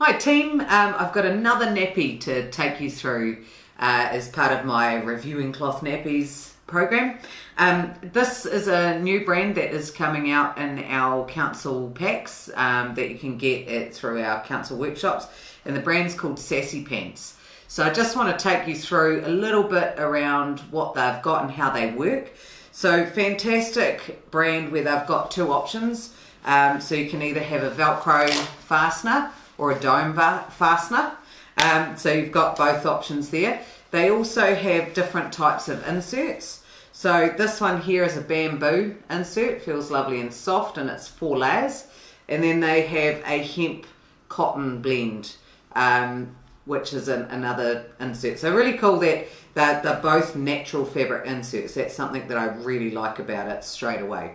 Hi team, I've got another nappy to take you through as part of my Reviewing Cloth Nappies program. This is a new brand that is coming out in our council packs that you can get through our council workshops, and the brand's called Sassypants. So I just want to take you through a little bit around what they've got and how they work. So fantastic brand where they've got two options. So you can either have a Velcro fastener or a dome fastener. So you've got both options there. They also have different types of inserts. So this one here is a bamboo insert, feels lovely and soft, and it's 4 layers. And then they have a hemp cotton blend, which is another insert. So really cool that they're both natural fabric inserts. That's something that I really like about it straight away.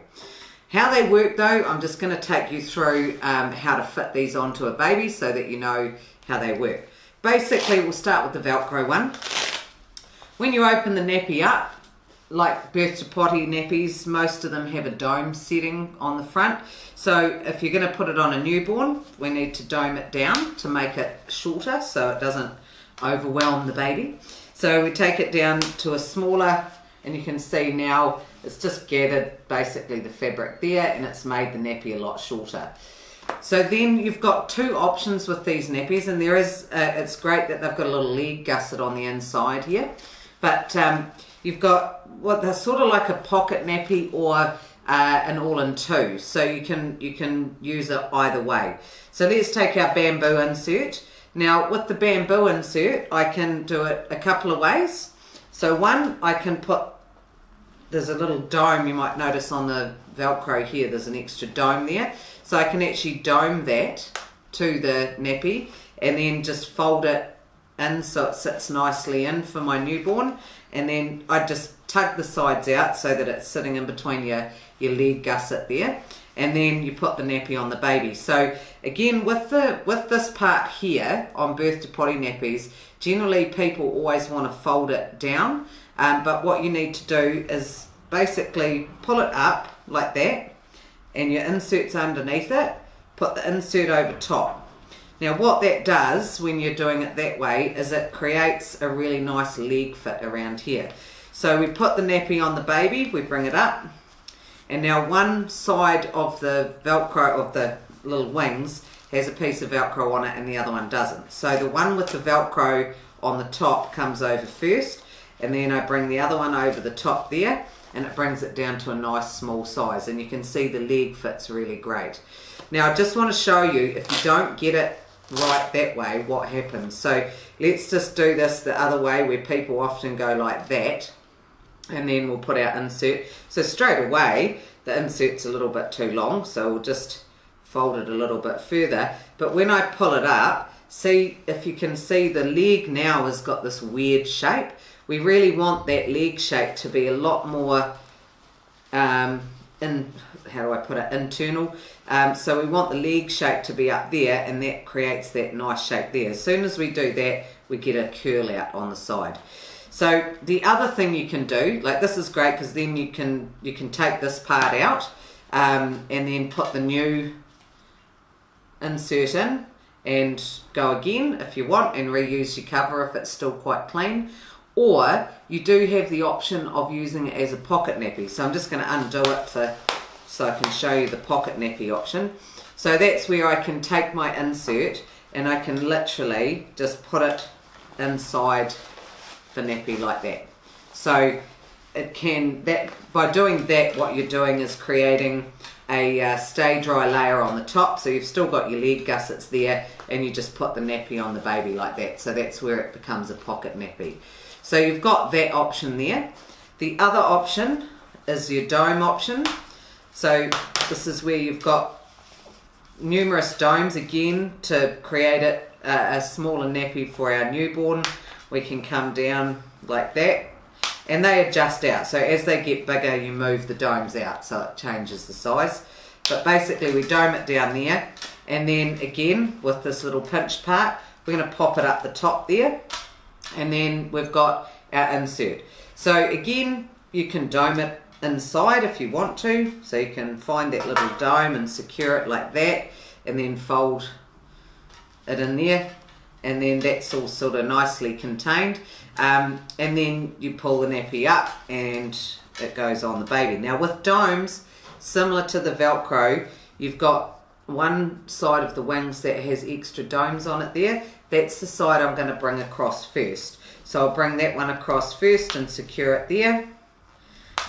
How they work though, I'm just going to take you through how to fit these onto a baby so that you know how they work. Basically, we'll start with the Velcro one. When you open the nappy up, like birth to potty nappies, most of them have a dome setting on the front. So if you're going to put it on a newborn, we need to dome it down to make it shorter so it doesn't overwhelm the baby. So we take it down to a smaller, and you can see now it's just gathered basically the fabric there, and it's made the nappy a lot shorter. So then you've got two options with these nappies, and there is, it's great that they've got a little leg gusset on the inside here, but you've got what they're sort of like a pocket nappy or an all-in-two, so you can use it either way. So let's take our bamboo insert. Now with the bamboo insert, I can do it a couple of ways. So one, I can put, there's a little dome you might notice on the Velcro here, there's an extra dome there. So I can actually dome that to the nappy and then just fold it in so it sits nicely in for my newborn. And then I just tug the sides out so that it's sitting in between your leg gusset there. And then you put the nappy on the baby. So again, with this part here on birth to potty nappies, generally people always want to fold it down. But what you need to do is basically pull it up like that, and your insert's underneath it, put the insert over top. Now what that does when you're doing it that way is it creates a really nice leg fit around here. So we put the nappy on the baby, we bring it up, and now one side of the Velcro of the little wings has a piece of Velcro on it and the other one doesn't. So the one with the Velcro on the top comes over first, and then I bring the other one over the top there, and it brings it down to a nice small size, and you can see the leg fits really great. Now I just want to show you, if you don't get it right that way, what happens. So let's just do this the other way, where people often go like that, and then we'll put our insert. So straight away the insert's a little bit too long, so we'll just fold it a little bit further. But when I pull it up, see if you can see the leg now has got this weird shape. We really want that leg shape to be a lot more internal. So we want the leg shape to be up there, and that creates that nice shape there. As soon as we do that, we get a curl out on the side. So the other thing you can do, like this is great because then you can take this part out and then put the new insert in and go again if you want, and reuse your cover if it's still quite clean. Or you do have the option of using it as a pocket nappy. So I'm just going to undo it so I can show you the pocket nappy option. So that's where I can take my insert and I can literally just put it inside the nappy like that. So it can, by doing that, what you're doing is creating a stay dry layer on the top, so you've still got your leg gussets there, and you just put the nappy on the baby like that. So that's where it becomes a pocket nappy. So you've got that option there. The other option is your dome option. So this is where you've got numerous domes again to create a smaller nappy for our newborn. We can come down like that, and they adjust out. So as they get bigger, you move the domes out so it changes the size. But basically we dome it down there, and then again with this little pinch part, we're going to pop it up the top there, and then we've got our insert. So again, you can dome it inside if you want to, so you can find that little dome and secure it like that, and then fold it in there, and then that's all sort of nicely contained. And then you pull the nappy up and it goes on the baby. Now with domes, similar to the Velcro, you've got one side of the wings that has extra domes on it there. That's the side I'm going to bring across first. So I'll bring that one across first and secure it there.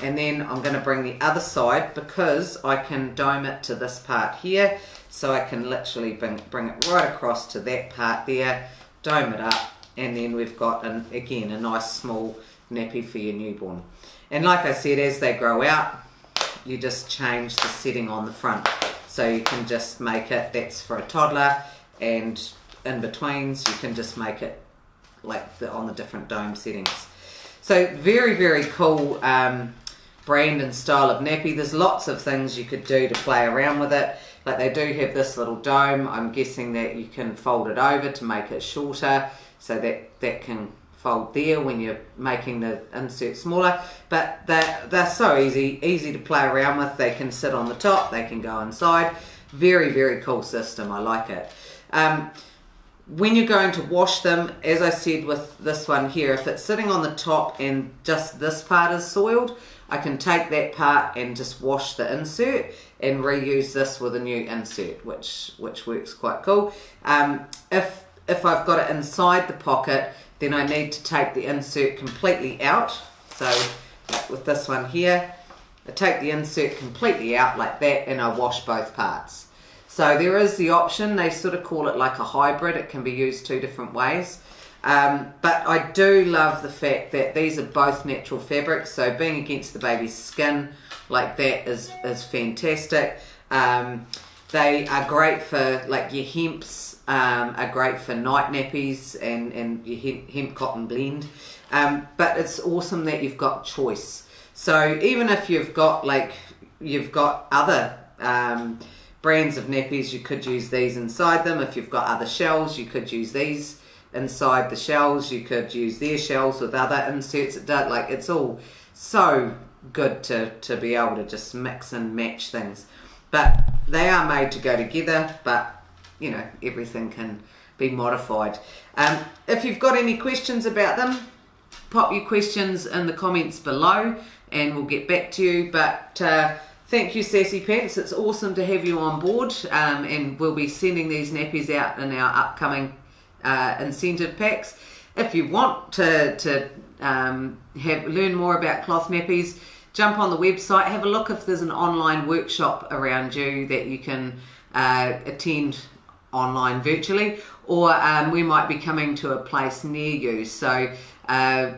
And then I'm going to bring the other side, because I can dome it to this part here. So I can literally bring it right across to that part there, dome it up, and then we've got, again, a nice small nappy for your newborn. And like I said, as they grow out, you just change the setting on the front. So you can just make it, that's for a toddler, and in betweens you can just make it like on the different dome settings. So very, very cool brand and style of nappy. There's lots of things you could do to play around with it. Like they do have this little dome. I'm guessing that you can fold it over to make it shorter, so that can fold there when you're making the insert smaller. But they're so easy to play around with. They can sit on the top, they can go inside. Very, very cool system. I like it. When you're going to wash them, as I said with this one here, if it's sitting on the top and just this part is soiled, I can take that part and just wash the insert and reuse this with a new insert, which works quite cool. If I've got it inside the pocket, then I need to take the insert completely out. So like with this one here, I take the insert completely out like that, and I wash both parts. So there is the option. They sort of call it like a hybrid. It can be used two different ways. But I do love the fact that these are both natural fabrics. So being against the baby's skin like that is fantastic. They are great for, like, your hemps are great for night nappies and your hemp cotton blend. But it's awesome that you've got choice. So even if you've got other brands of nappies, you could use these inside them. If you've got other shells, you could use these inside the shells. You could use their shells with other inserts. It's all so good to be able to just mix and match things. But they are made to go together, but you know, everything can be modified. If you've got any questions about them, pop your questions in the comments below and we'll get back to you. But thank you, Sassypants. It's awesome to have you on board, and we'll be sending these nappies out in our upcoming incentive packs. If you want to learn more about cloth nappies, jump on the website, have a look if there's an online workshop around you that you can attend online virtually, or we might be coming to a place near you. So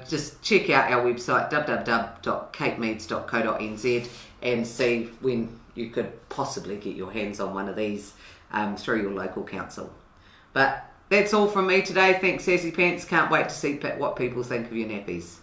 just check out our website, www.capemeads.co.nz, and see when you could possibly get your hands on one of these through your local council. But that's all from me today. Thanks, Sassypants. Can't wait to see what people think of your nappies.